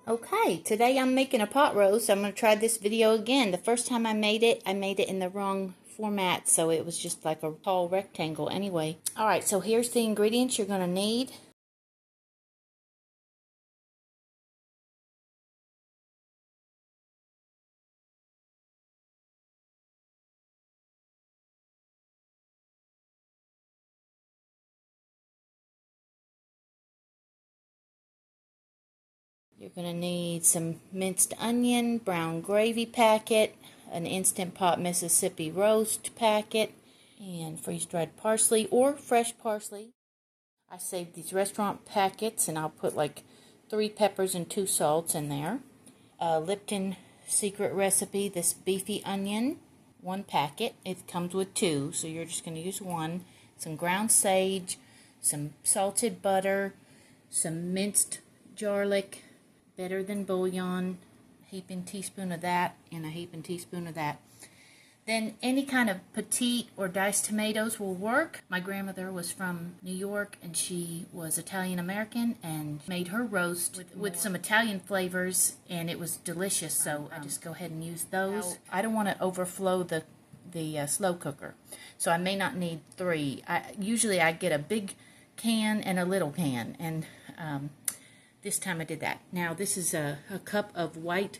Okay, today I'm making a pot roast. I'm going to try this video again. The first time I made it in the wrong format, so it was just like a tall rectangle anyway. Alright, so here's the ingredients you're going to need. You're going to need some minced onion, brown gravy packet, an Instant Pot Mississippi roast packet, and freeze-dried parsley or fresh parsley. I saved these restaurant packets, and I'll put like 3 peppers and 2 salts in there. Lipton secret recipe, this beefy onion, 1 packet. It comes with 2, so you're just going to use 1. Some ground sage, some salted butter, some minced garlic, better than bouillon, a heaping teaspoon of that, and a heaping teaspoon of that. Then any kind of petite or diced tomatoes will work. My grandmother was from New York, and she was Italian-American, and made her roast with some Italian flavors, and it was delicious, so I just go ahead and use those. I don't want to overflow the slow cooker, so I may not need 3. Usually I get a big can and a little can, and this time I did that. Now this is a cup of white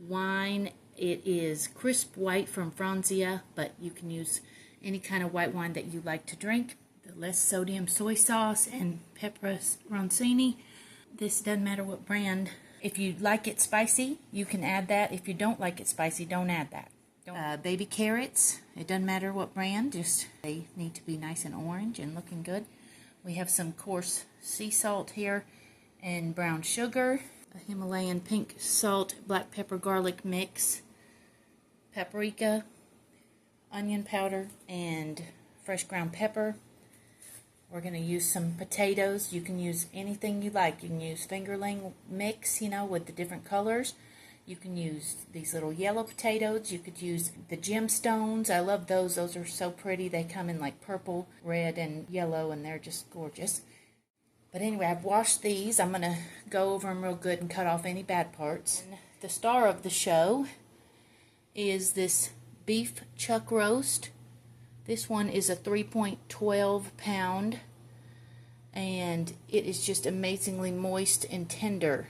wine. It is crisp white from Franzia, but you can use any kind of white wine that you like to drink. The less sodium soy sauce and peperoncini. This doesn't matter what brand. If you like it spicy, you can add that. If you don't like it spicy, don't add that. Baby carrots. It doesn't matter what brand. Just they need to be nice and orange and looking good. We have some coarse sea salt here and brown sugar. A Himalayan pink salt, black pepper, garlic mix, paprika, onion powder, and fresh ground pepper. We're going to use some potatoes. You can use anything you like. You can use fingerling mix, with the different colors. You can use these little yellow potatoes. You could use the gemstones. I love those. Those are so pretty. They come in like purple, red, and yellow, and they're just gorgeous. But anyway, I've washed these. I'm going to go over them real good and cut off any bad parts. And the star of the show is this beef chuck roast. This one is a 3.12 pound, and it is just amazingly moist and tender.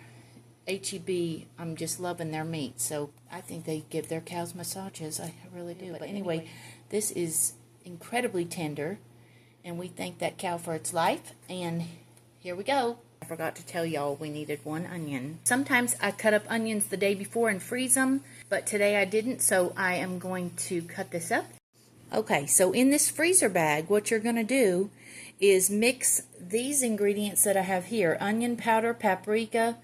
H-E-B, I'm just loving their meat. So I think they give their cows massages. I really do. But anyway, this is incredibly tender, and we thank that cow for its life. And here we go. I forgot to tell y'all we needed 1 onion. Sometimes I cut up onions the day before and freeze them, but today I didn't, so I am going to cut this up. Okay, so in this freezer bag, what you're going to do is mix these ingredients that I have here. Onion powder, paprika,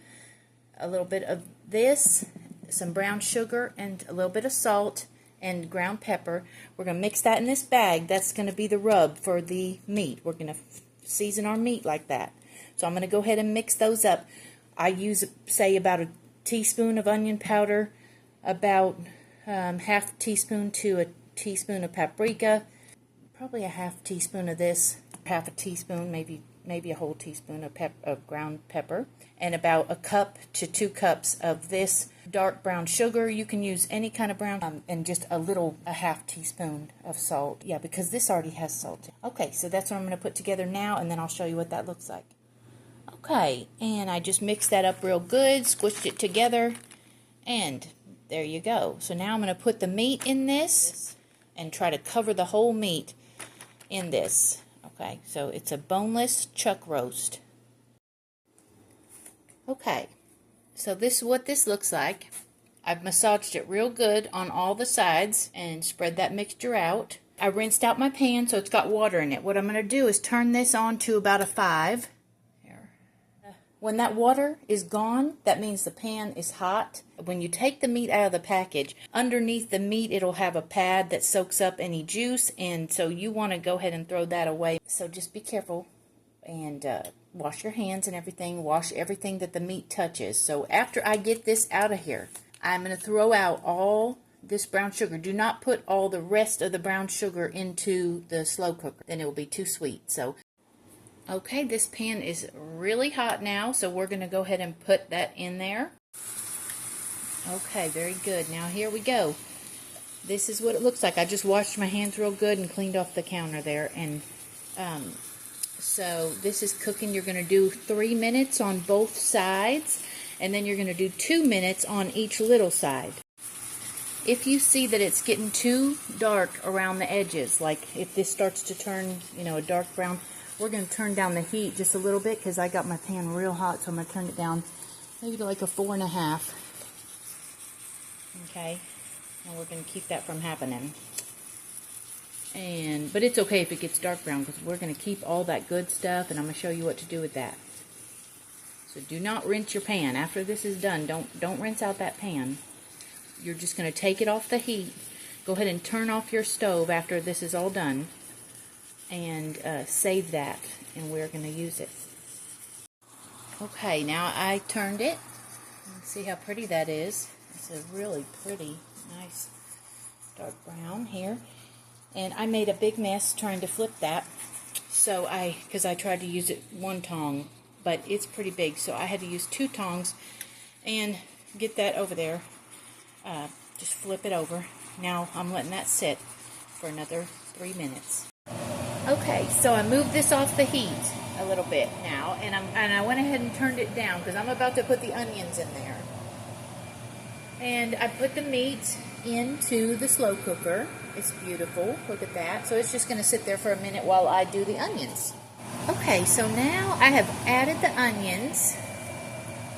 a little bit of this, some brown sugar, and a little bit of salt and ground pepper. We're going to mix that in this bag. That's going to be the rub for the meat. We're going to season our meat like that. So I'm going to go ahead and mix those up. I use, say, about a teaspoon of onion powder, about half teaspoon to a teaspoon of paprika, probably a half teaspoon of this, half a teaspoon, maybe a whole teaspoon of ground pepper, and about a cup to 2 cups of this dark brown sugar. You can use any kind of brown, and just a half teaspoon of salt. Yeah, because this already has salt. Okay, so that's what I'm going to put together now, and then I'll show you what that looks like. Okay, and I just mixed that up real good, squished it together, and there you go. So now I'm going to put the meat in this and try to cover the whole meat in this. Okay, so it's a boneless chuck roast. Okay, so this is what this looks like. I've massaged it real good on all the sides and spread that mixture out. I rinsed out my pan so it's got water in it. What I'm going to do is turn this on to about a 5. When that water is gone, that means the pan is hot. When you take the meat out of the package, underneath the meat it'll have a pad that soaks up any juice, and so you want to go ahead and throw that away. So just be careful and wash your hands and everything. Wash everything that the meat touches. So after I get this out of here, I'm going to throw out all this brown sugar. Do not put all the rest of the brown sugar into the slow cooker. Then it will be too sweet. So okay, this pan is really hot now, so we're going to go ahead and put that in there. Okay, very good. Now here we go. This is what it looks like. I just washed my hands real good and cleaned off the counter there. And so this is cooking. You're going to do 3 minutes on both sides, and then you're going to do 2 minutes on each little side. If you see that it's getting too dark around the edges, like if this starts to turn, a dark brown, we're going to turn down the heat just a little bit because I got my pan real hot, so I'm going to turn it down maybe to like a 4.5. Okay, and we're going to keep that from happening. But it's okay if it gets dark brown because we're going to keep all that good stuff, and I'm going to show you what to do with that. So do not rinse your pan. After this is done, don't rinse out that pan. You're just going to take it off the heat. Go ahead and turn off your stove after this is all done, and save that, and we're going to use it. Okay, now I turned it. See how pretty that is. It's a really pretty, nice dark brown here. And I made a big mess trying to flip that. So because I tried to use it one tong, but it's pretty big, so I had to use 2 tongs and get that over there. Just flip it over. Now I'm letting that sit for another 3 minutes. Okay, so I moved this off the heat a little bit now, and I went ahead and turned it down because I'm about to put the onions in there. And I put the meat into the slow cooker. It's beautiful. Look at that. So it's just going to sit there for a minute while I do the onions. Okay, so now I have added the onions,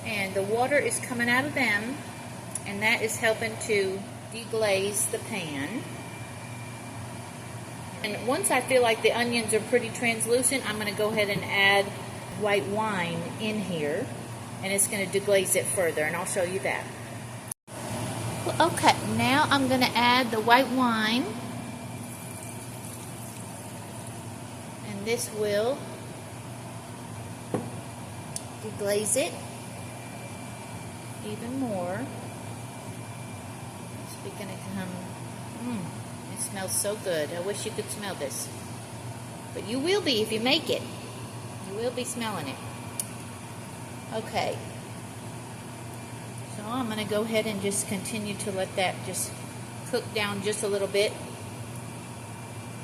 and the water is coming out of them, and that is helping to deglaze the pan. And once I feel like the onions are pretty translucent, I'm going to go ahead and add white wine in here, and it's going to deglaze it further, and I'll show you that. Okay, now I'm going to add the white wine, and this will deglaze it even more. It's beginning to come. It smells so good. I wish you could smell this, but you will be if you make it. You will be smelling it. Okay. So I'm going to go ahead and just continue to let that just cook down just a little bit.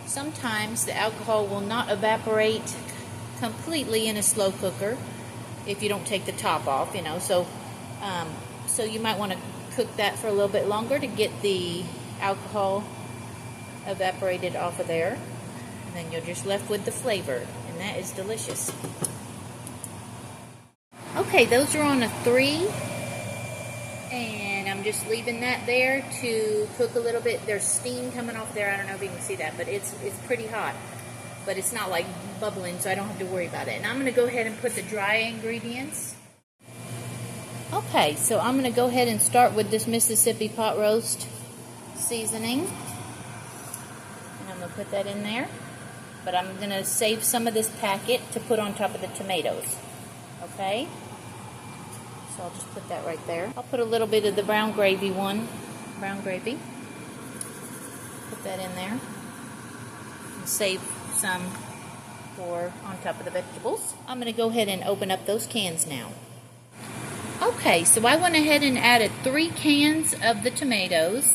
Sometimes the alcohol will not evaporate completely in a slow cooker if you don't take the top off, so you might want to cook that for a little bit longer to get the alcohol evaporated off of there. And then you're just left with the flavor, and that is delicious. Okay, those are on a 3. And I'm just leaving that there to cook a little bit. There's steam coming off there. I don't know if you can see that, but it's pretty hot. But it's not like bubbling, so I don't have to worry about it. And I'm going to go ahead and put the dry ingredients. Okay, so I'm going to go ahead and start with this Mississippi pot roast seasoning. And I'm going to put that in there. But I'm going to save some of this packet to put on top of the tomatoes. Okay? So I'll just put that right there. I'll put a little bit of the brown gravy. Put that in there. And save some for on top of the vegetables. I'm going to go ahead and open up those cans now. Okay, so I went ahead and added 3 cans of the tomatoes.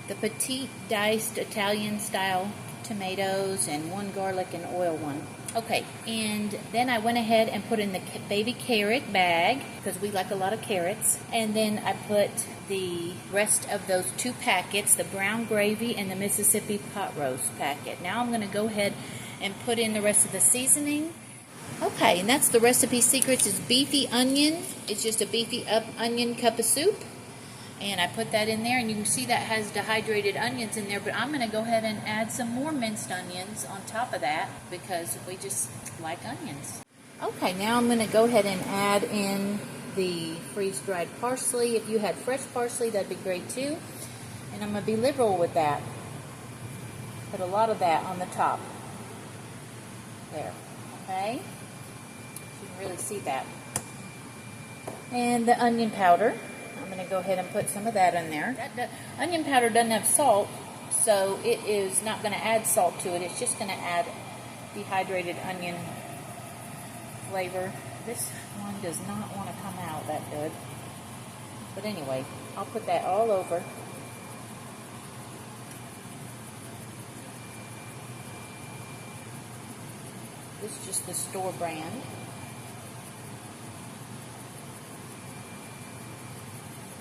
The petite diced Italian style tomatoes, and 1 garlic and oil one. Okay, and then I went ahead and put in the baby carrot bag because we like a lot of carrots. And then I put the rest of those 2 packets, the brown gravy and the Mississippi pot roast packet. Now I'm going to go ahead and put in the rest of the seasoning. Okay, and that's the recipe secrets is beefy onion. It's just a beefy onion cup of soup. And I put that in there, and you can see that has dehydrated onions in there, but I'm going to go ahead and add some more minced onions on top of that because we just like onions. Okay, now I'm going to go ahead and add in the freeze-dried parsley. If you had fresh parsley, that'd be great too. And I'm going to be liberal with that. Put a lot of that on the top. There, okay? You can really see that. And the onion powder. I'm going to go ahead and put some of that in there. Onion powder doesn't have salt, so it is not going to add salt to it. It's just going to add dehydrated onion flavor. This one does not want to come out that good. But anyway, I'll put that all over. This is just the store brand.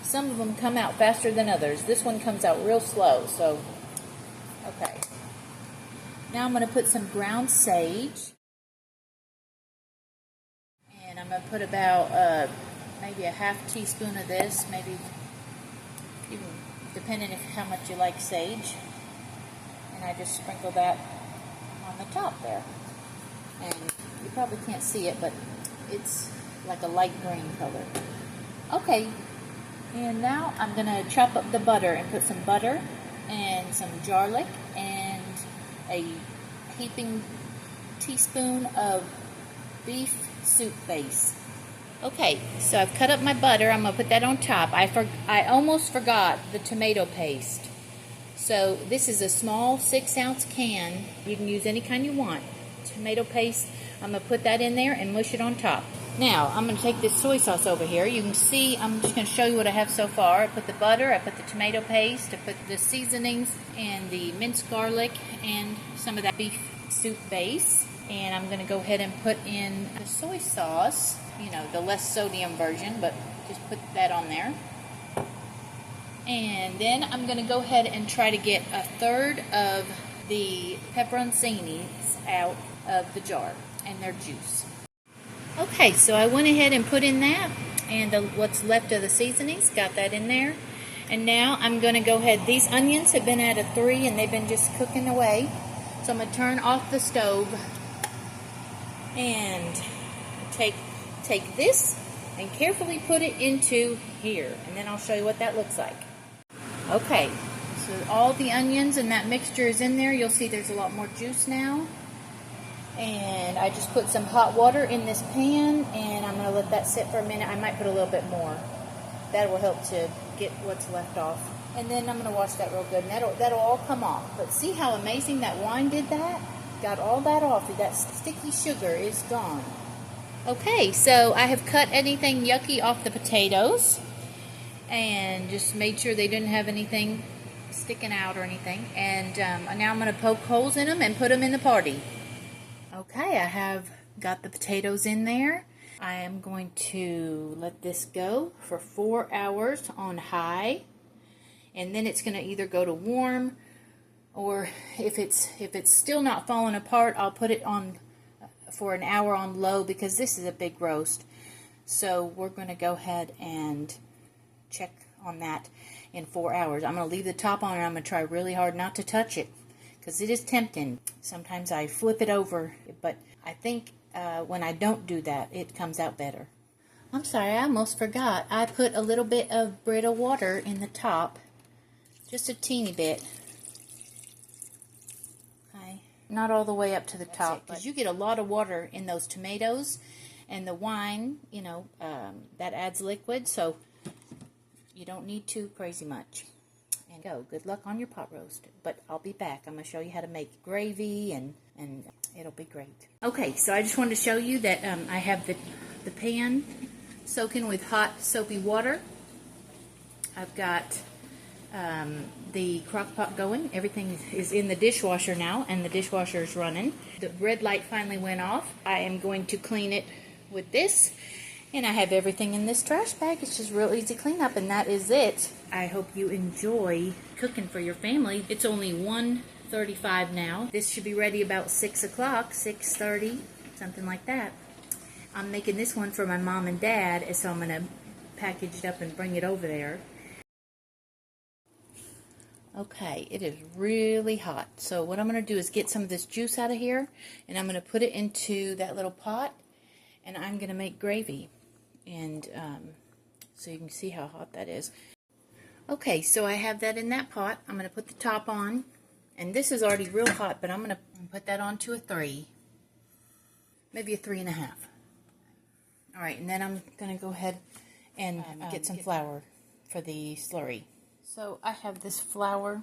Some of them come out faster than others. This one comes out real slow, so, okay. Now I'm going to put some ground sage. And I'm going to put about maybe a half teaspoon of this, maybe even depending if how much you like sage. And I just sprinkle that on the top there. And you probably can't see it, but it's like a light green color. Okay, and now I'm going to chop up the butter and put some butter and some garlic and a heaping teaspoon of beef soup base. Okay, so I've cut up my butter. I'm going to put that on top. I almost forgot the tomato paste. So this is a small 6-ounce can. You can use any kind you want. Tomato paste. I'm going to put that in there and mush it on top. Now, I'm going to take this soy sauce over here. You can see, I'm just going to show you what I have so far. I put the butter, I put the tomato paste, I put the seasonings and the minced garlic and some of that beef soup base. And I'm going to go ahead and put in the soy sauce, you know, the less sodium version, but just put that on there. And then I'm going to go ahead and try to get a third of the pepperoncinis out of the jar and their juice. Okay, so I went ahead and put in that, and what's left of the seasonings, got that in there. And now I'm going to go ahead, these onions have been at a 3 and they've been just cooking away. So I'm going to turn off the stove and take this and carefully put it into here. And then I'll show you what that looks like. Okay, so all the onions and that mixture is in there. You'll see there's a lot more juice now. And I just put some hot water in this pan, and I'm going to let that sit for a minute. I might put a little bit more. That will help to get what's left off. And then I'm going to wash that real good, and that'll all come off. But see how amazing that wine did that? Got all that off. That sticky sugar is gone. Okay, so I have cut anything yucky off the potatoes and just made sure they didn't have anything sticking out or anything. And now I'm going to poke holes in them and put them in the party. Okay, I have got the potatoes in there. I am going to let this go for 4 hours on high, and then it's going to either go to warm, or if it's still not falling apart, I'll put it on for an hour on low, because this is a big roast. So we're going to go ahead and check on that in 4 hours. I'm going to leave the top on, and I'm going to try really hard not to touch it, because it is tempting. Sometimes I flip it over, but I think when I don't do that, it comes out better. I'm sorry, I almost forgot. I put a little bit of Brita water in the top, just a teeny bit. Okay, not all the way up to the top, because you get a lot of water in those tomatoes, and the wine, you know, that adds liquid, so you don't need too crazy much. And go. Good luck on your pot roast. But I'll be back. I'm going to show you how to make gravy, and it'll be great. Okay, so I just wanted to show you that I have the pan soaking with hot soapy water. I've got the crock pot going. Everything is in the dishwasher now, and the dishwasher is running. The red light finally went off. I am going to clean it with this. And I have everything in this trash bag. It's just real easy cleanup, and that is it. I hope you enjoy cooking for your family. It's only 1:35 now. This should be ready about 6 o'clock, 6:30, something like that. I'm making this one for my mom and dad, so I'm going to package it up and bring it over there. Okay, it is really hot. So what I'm going to do is get some of this juice out of here, and I'm going to put it into that little pot, and I'm going to make gravy. And so you can see how hot that is. Okay, so I have that in that pot. I'm going to put the top on, and this is already real hot, but I'm going to put that on to a 3, maybe a 3.5. All right, and then I'm going to go ahead and get some flour for the slurry. So I have this flour,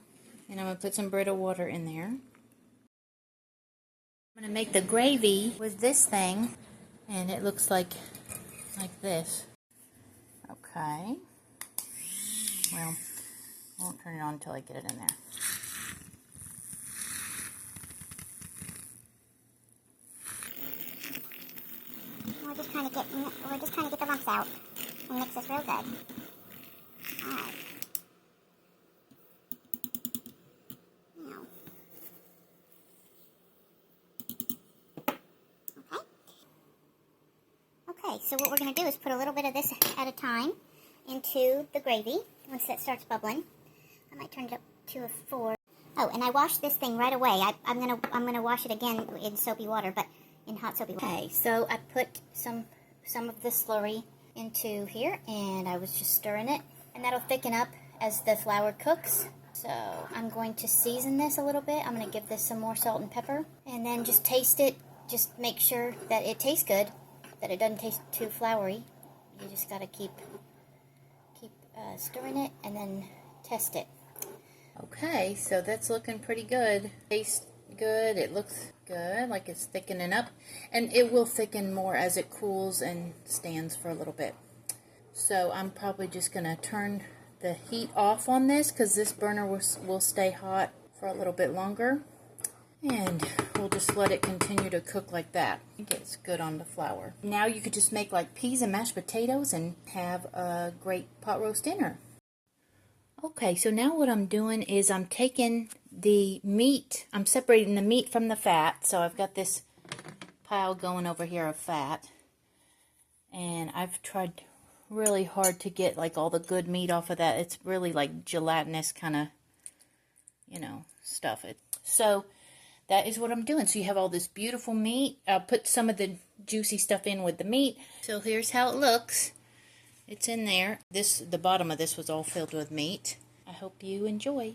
and I'm going to put some Brita water in there. I'm going to make the gravy with this thing, and it looks like this. Okay. Well, I won't turn it on until I get it in there. We're just trying to get the lumps out and mix this real good. Alright. Now. Okay, so what we're going to do is put a little bit of this at a time into the gravy once that starts bubbling. I might turn it up to a 4. Oh, and I washed this thing right away. I'm gonna wash it again in soapy water, but in hot soapy water. Okay, so I put some of the slurry into here, and I was just stirring it, and that'll thicken up as the flour cooks. So I'm going to season this a little bit. I'm going to give this some more salt and pepper, and then just taste it. Just make sure that it tastes good, that it doesn't taste too floury. You just got to keep stirring it, and then test it. Okay, so that's looking pretty good. Tastes good. It looks good, like it's thickening up. And it will thicken more as it cools and stands for a little bit. So I'm probably just going to turn the heat off on this because this burner will stay hot for a little bit longer. And we'll just let it continue to cook like that. I think it's good on the flour. Now you could just make like peas and mashed potatoes and have a great pot roast dinner. Okay, so now what I'm doing is I'm taking the meat, I'm separating the meat from the fat. So I've got this pile going over here of fat. And I've tried really hard to get like all the good meat off of that. It's really like gelatinous kind of, stuff. So that is what I'm doing. So you have all this beautiful meat. I'll put some of the juicy stuff in with the meat. So here's how it looks. It's in there. The bottom of this was all filled with meat. I hope you enjoy.